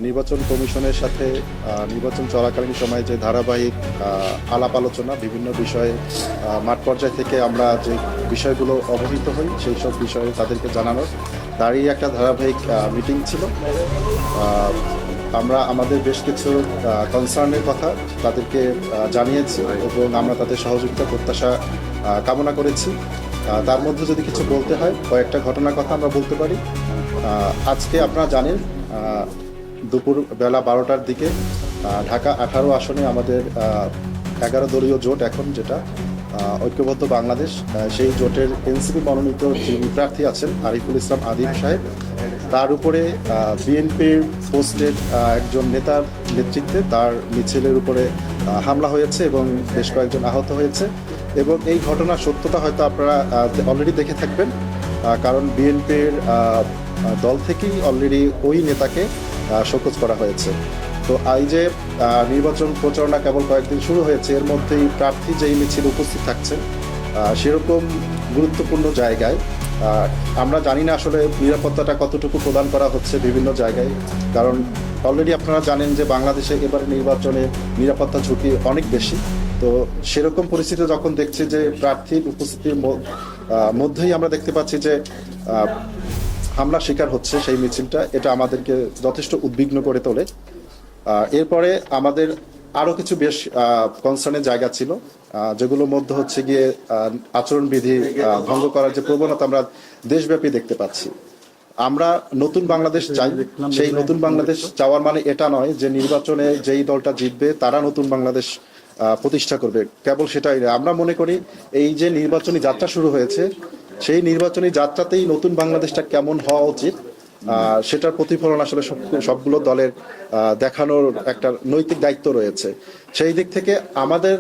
নির্বাচন কমিশনের সাথে নির্বাচন চলাকালীন সময়ে যে ধারাবাহিক আলাপ আলোচনা বিভিন্ন বিষয়ে মাঠ পর্যায় থেকে আমরা যে বিষয়গুলো অবহিত হই সেই সব বিষয়ে তাদেরকে জানানোর তারই একটা ধারাবাহিক মিটিং ছিল। আমরা আমাদের বেশ কিছু কনসার্নের কথা তাদেরকে জানিয়েছি এবং আমরা তাদের সহযোগিতা প্রত্যাশা কামনা করেছি। তার মধ্যে যদি কিছু বলতে হয় কয়েকটা ঘটনার কথা আমরা বলতে পারি। আজকে আপনারা জানেন দুপুর বেলা 12টার দিকে ঢাকা 18 আসনে আমাদের 11 দলীয় জোট এখন যেটা ঐক্যবদ্ধ বাংলাদেশ, সেই জোটের এনসিপি মনোনীত যিনি প্রার্থী আছেন আরিফুল ইসলাম আদিম সাহেব, তার উপরে বিএনপির পোস্টেড একজন নেতার নেতৃত্বে তার মিছিলের উপরে হামলা হয়েছে এবং বেশ কয়েকজন আহত হয়েছে। এবং এই ঘটনার সত্যতা হয়তো আপনারা অলরেডি দেখে থাকবেন, কারণ বিএনপির দল থেকেই অলরেডি ওই নেতাকে শোকজ করা হয়েছে। তো এই যে নির্বাচন প্রচারণা কেবল কয়েকদিন শুরু হয়েছে, এর মধ্যেই প্রার্থী যেই মিছিল উপস্থিত থাকছেন সেরকম গুরুত্বপূর্ণ জায়গায় আমরা জানি না আসলে নিরাপত্তাটা কতটুকু প্রদান করা হচ্ছে বিভিন্ন জায়গায়, কারণ অলরেডি আপনারা জানেন যে বাংলাদেশে এবারে নির্বাচনে নিরাপত্তা ঝুঁকি অনেক বেশি। তো সেরকম পরিস্থিতি যখন দেখছি যে প্রার্থীর উপস্থিতির মধ্যেই আমরা দেখতে পাচ্ছি যে হামলা শিকার হচ্ছে সেই মিছিলটা, এটা আমাদেরকে যথেষ্ট উদ্বিগ্ন করে তোলে। এরপরে আমাদের আরও কিছু বেশ কনসার্নের জায়গা ছিল, যেগুলোর মধ্যে হচ্ছে গিয়ে আচরণবিধি ভঙ্গ করার যে প্রবণতা আমরা দেশব্যাপী দেখতে পাচ্ছি। আমরা নতুন বাংলাদেশ চাই, সেই নতুন বাংলাদেশ চাওয়ার মানে এটা নয় যে নির্বাচনে যেই দলটা জিতবে তারা নতুন বাংলাদেশ প্রতিষ্ঠা করবে, কেবল সেটাই নয়। আমরা মনে করি এই যে নির্বাচনী যাত্রা শুরু হয়েছে সেই নির্বাচনী যাত্রাতেই নতুন বাংলাদেশটা কেমন হওয়া উচিত সেটার প্রতিফলন আসলে সবগুলো দলের দেখানোর একটা নৈতিক দায়িত্ব রয়েছে। সেই দিক থেকে আমাদের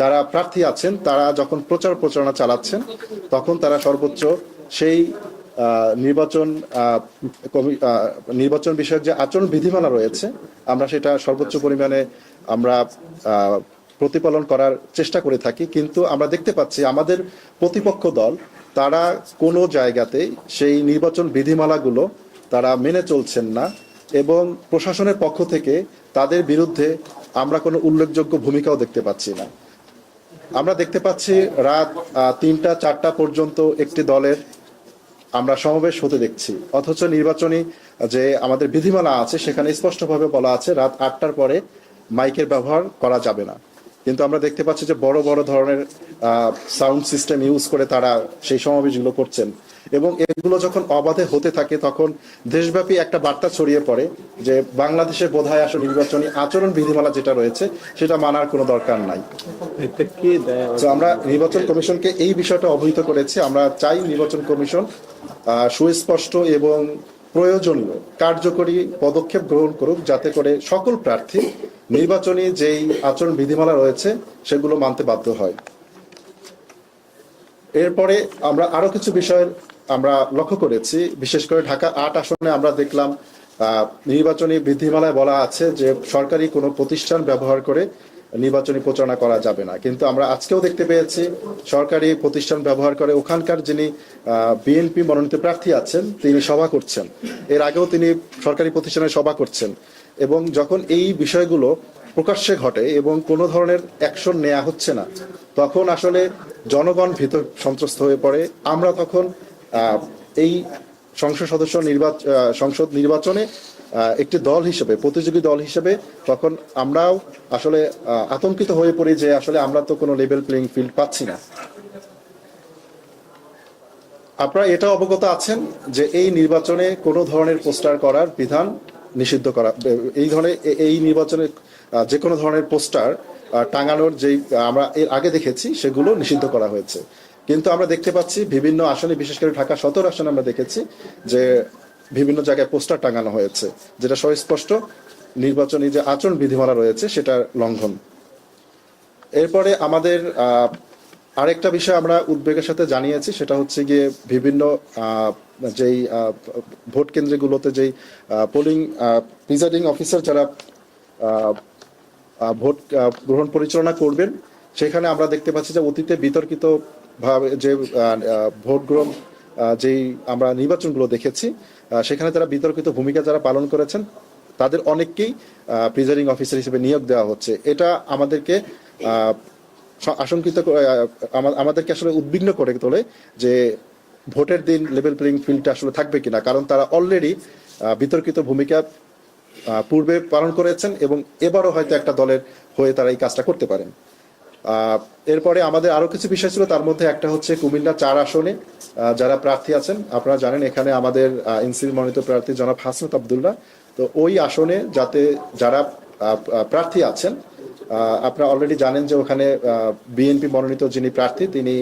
যারা প্রার্থী আছেন তারা যখন প্রচারণা চালাচ্ছেন তখন তারা সর্বোচ্চ সেই নির্বাচন বিষয়ক যে আচরণ বিধিমালা রয়েছে আমরা সেটা সর্বোচ্চ পরিমাণে আমরা প্রতিপালন করার চেষ্টা করে থাকি। কিন্তু আমরা দেখতে পাচ্ছি আমাদের প্রতিপক্ষ দল তারা কোনো জায়গাতেই সেই নির্বাচন বিধিমালাগুলো তারা মেনে চলছেন না এবং প্রশাসনের পক্ষ থেকে তাদের বিরুদ্ধে আমরা কোনো উল্লেখযোগ্য ভূমিকাও দেখতে পাচ্ছি না। আমরা দেখতে পাচ্ছি রাত 3টা 4টা পর্যন্ত একটি দলের আমরা সমাবেশ হতে দেখছি, অথচ নির্বাচনী যে আমাদের বিধিমালা আছে সেখানে স্পষ্টভাবে বলা আছে রাত 8টার পরে মাইকের ব্যবহার করা যাবে না। কিন্তু আমরা দেখতে পাচ্ছি যে বড় বড় ধরনের সাউন্ড সিস্টেম ইউজ করে তারা সেই সমাবেশগুলো করছেন এবং এগুলো যখন অবাধে হতে থাকে তখন দেশব্যাপী একটা বার্তা ছড়িয়ে পড়ে যে বাংলাদেশে বোধহয় আসলে নির্বাচনী আচরণ বিধিমালা যেটা রয়েছে সেটা মানার কোনো দরকার নাই। তো আমরা নির্বাচন কমিশনকে এই বিষয়টা অবহিত করেছি। আমরা চাই নির্বাচন কমিশন সুস্পষ্ট এবং প্রয়োজনীয় কার্যকরী পদক্ষেপ গ্রহণ করুক যাতে করে সকল প্রার্থী নির্বাচনী যেই আচরণ বিধিমালা রয়েছে সেগুলো মানতে বাধ্য হয়। এরপরে আমরা আরো কিছু বিষয় আমরা লক্ষ্য করেছি, বিশেষ করে ঢাকা 8 আসনে আমরা দেখলাম নির্বাচনী বিধিমালায় বলা আছে যে সরকারি কোনো প্রতিষ্ঠান ব্যবহার করে নির্বাচনী প্রচারণা করা যাবে না, কিন্তু আমরা আজকেও দেখতে পেয়েছি সরকারি প্রতিষ্ঠান ব্যবহার করে ওখানকার যিনি বিএনপি মনোনীত প্রার্থী আছেন তিনি সভা করছেন, এর আগেও তিনি সরকারি প্রতিষ্ঠানে সভা করছেন। এবং যখন এই বিষয়গুলো প্রকাশ্যে ঘটে এবং কোনো ধরনের অ্যাকশন নেওয়া হচ্ছে না তখন আসলে জনগণ ভীত সন্ত্রস্ত হয়ে পড়ে। আমরা তখন এই সংসদ নির্বাচনে একটি দল হিসেবে, প্রতিযোগী দল হিসেবে তখন আমরাও আসলে আতঙ্কিত হয়ে পড়ি যে আসলে আমরা তো কোনো লেভেল প্লেইং ফিল্ড পাচ্ছি না। আপনারা এটা অবগত আছেন যে এই নির্বাচনে কোনো ধরনের পোস্টার করার বিধান নিষিদ্ধ করা, এই নির্বাচনে যে কোনো ধরনের পোস্টার টাঙানোর যেই আমরা এর আগে দেখেছি সেগুলো নিষিদ্ধ করা হয়েছে। কিন্তু আমরা দেখতে পাচ্ছি বিভিন্ন আসনে, বিশেষ করে ঢাকা 17 আসনে আমরা দেখেছি যে বিভিন্ন জায়গায় পোস্টার টাঙানো হয়েছে, যেটা সুস্পষ্ট নির্বাচনী যে আচরণ বিধিমালা রয়েছে সেটার লঙ্ঘন। এরপরে আমাদের আরেকটা বিষয় আমরা উদ্বেগের সাথে জানিয়েছি, সেটা হচ্ছে গিয়ে বিভিন্ন যেই ভোট কেন্দ্রগুলোতে যেই পোলিং প্রিজাইডিং অফিসার যারা ভোট গ্রহণ পরিচালনা করবেন সেখানে আমরা দেখতে পাচ্ছি যে অতীতে বিতর্কিত ভাবে যে ভোট গ্রহণ যেই আমরা নির্বাচনগুলো দেখেছি সেখানে যারা বিতর্কিত ভূমিকা যারা পালন করেছেন তাদের অনেককেই প্রিজাইডিং অফিসার হিসেবে নিয়োগ দেওয়া হচ্ছে। এটা আমাদেরকে আশঙ্কিত আমাদেরকে আসলে উদ্বিগ্ন করে তোলে যে ভোটের দিন লেভেল প্লেইং ফিল্ডটা আসলে থাকবে কিনা, কারণ তারা অলরেডি বিতর্কিত ভূমিকা পূর্বে পালন করেছেন এবং এবারও হয়তো একটা দলের হয়ে তারা এই কাজটা করতে পারেন। এরপরে আমাদের আরো কিছু বিষয় ছিল, তার মধ্যে একটা হচ্ছে কুমিল্লা 4 আসনে যারা প্রার্থী আছেন। আপনারা জানেন এখানে আমাদের এনসিপি মনোনীত প্রার্থী জনাব হাসনাত আব্দুল্লাহ। তো ওই আসনে যাতে যারা প্রার্থী আছেন, আপনারা অলরেডি জানেন যে ওখানে বিএনপি মনোনীত যিনি প্রার্থী তিনি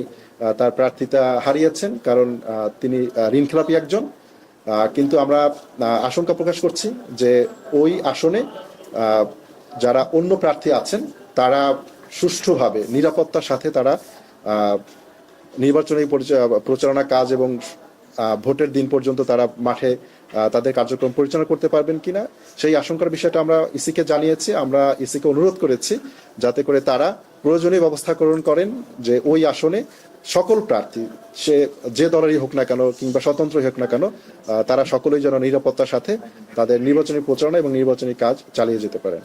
তার প্রার্থিতা হারিয়েছেন, কারণ তিনি ঋণখেলাপি একজন। কিন্তু আমরা আশঙ্কা প্রকাশ করছি যে ওই আসনে যারা অন্য প্রার্থী আছেন তারা সুষ্ঠুভাবে নিরাপত্তার সাথে তারা নির্বাচনী প্রচারণা কাজ এবং ভোটের দিন পর্যন্ত তারা মাঠে তাদের কার্যক্রম পরিচালনা করতে পারবেন কিনা, সেই আশঙ্কার বিষয়টা আমরা ইসিকে জানিয়েছি। আমরা ইসিকে অনুরোধ করেছি যাতে করে তারা প্রয়োজনীয় ব্যবস্থা গ্রহণ করেন যে ওই আসনে সকল প্রার্থী, সে যে দলেরই হোক না কেন কিংবা স্বতন্ত্রই হোক না কেন, তারা সকলেই যেন নিরাপত্তার সাথে তাদের নির্বাচনী প্রচারণা এবং নির্বাচনী কাজ চালিয়ে যেতে পারেন।